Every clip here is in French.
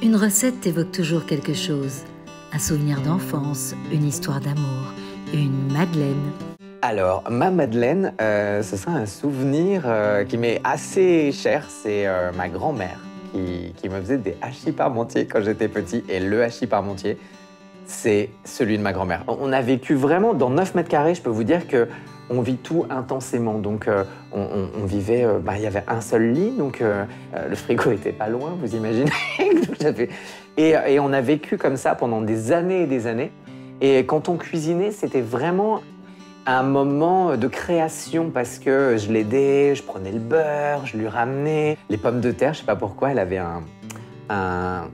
Une recette évoque toujours quelque chose. Un souvenir d'enfance, une histoire d'amour, une madeleine. Alors, ma madeleine, ce sera un souvenir qui m'est assez cher. C'est ma grand-mère qui me faisait des hachis parmentiers quand j'étais petit. Et le hachis parmentier, c'est celui de ma grand-mère. On a vécu vraiment dans 9 mètres carrés, je peux vous dire que on vit tout intensément. Donc, on vivait, il y avait un seul lit, donc le frigo était pas loin, vous imaginez. Et on a vécu comme ça pendant des années et des années. Et quand on cuisinait, c'était vraiment un moment de création parce que je l'aidais, je prenais le beurre, je lui ramenais les pommes de terre. Je sais pas pourquoi, elle avait un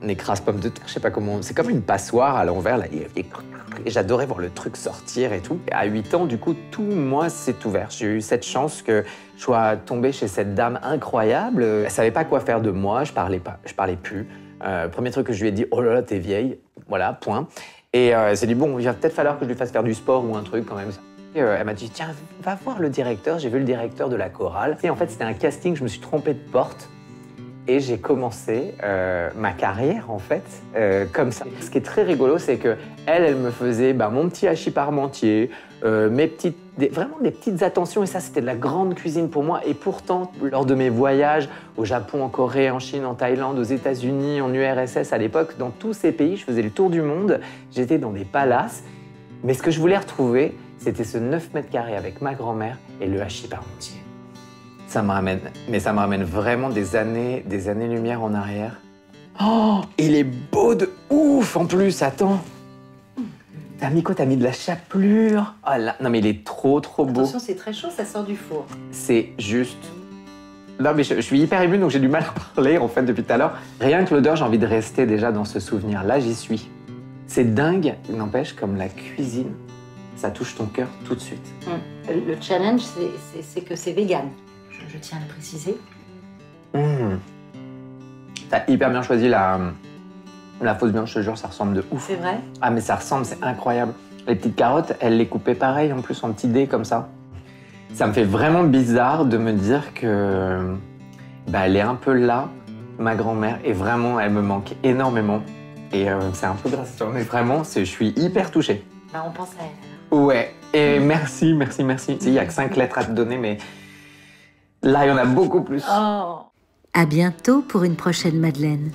écrase pomme de terre, je sais pas comment. C'est comme une passoire à l'envers, là. Et j'adorais voir le truc sortir et tout. À 8 ans, du coup, tout moi s'est ouvert. J'ai eu cette chance que je sois tombée chez cette dame incroyable. Elle savait pas quoi faire de moi, je parlais plus. Premier truc que je lui ai dit, oh là là, t'es vieille. Voilà, point. Et elle s'est dit, bon, il va peut-être falloir que je lui fasse faire du sport ou un truc quand même. Et elle m'a dit, tiens, va voir le directeur. J'ai vu le directeur de la chorale. Et en fait, c'était un casting, je me suis trompée de porte. Et j'ai commencé ma carrière, en fait, comme ça. Ce qui est très rigolo, c'est qu'elle me faisait mon petit hachis parmentier, vraiment des petites attentions. Et ça, c'était de la grande cuisine pour moi. Et pourtant, lors de mes voyages au Japon, en Corée, en Chine, en Thaïlande, aux États-Unis, en URSS à l'époque, dans tous ces pays, je faisais le tour du monde. J'étais dans des palaces. Mais ce que je voulais retrouver, c'était ce 9 mètres carrés avec ma grand-mère et le hachis parmentier. Ça me ramène vraiment des années-lumière en arrière. Oh, il est beau de ouf en plus, attends. T'as mis quoi? T'as mis de la chapelure. Oh là, non mais il est trop beau. Attention, c'est très chaud, ça sort du four. C'est juste... Non mais je suis hyper ému, donc j'ai du mal à parler en fait depuis tout à l'heure. Rien que l'odeur, j'ai envie de rester déjà dans ce souvenir. Là, j'y suis. C'est dingue, n'empêche, comme la cuisine, ça touche ton cœur tout de suite. Le challenge, c'est que c'est vegan. Je tiens à le préciser. T'as hyper bien choisi la fausse viande, je te jure, ça ressemble de ouf. C'est vrai? Ah mais ça ressemble, c'est incroyable. Les petites carottes, elle les coupait pareil, en plus en petits dés comme ça. Ça me fait vraiment bizarre de me dire que elle est un peu là, ma grand-mère, et vraiment, elle me manque énormément. Et c'est un peu grâce à toi, mais vraiment, je suis hyper touchée. On pense à elle. Ouais, et merci. Il n'y a que 5 lettres à te donner, mais là, il y en a beaucoup plus. Oh. À bientôt pour une prochaine madeleine.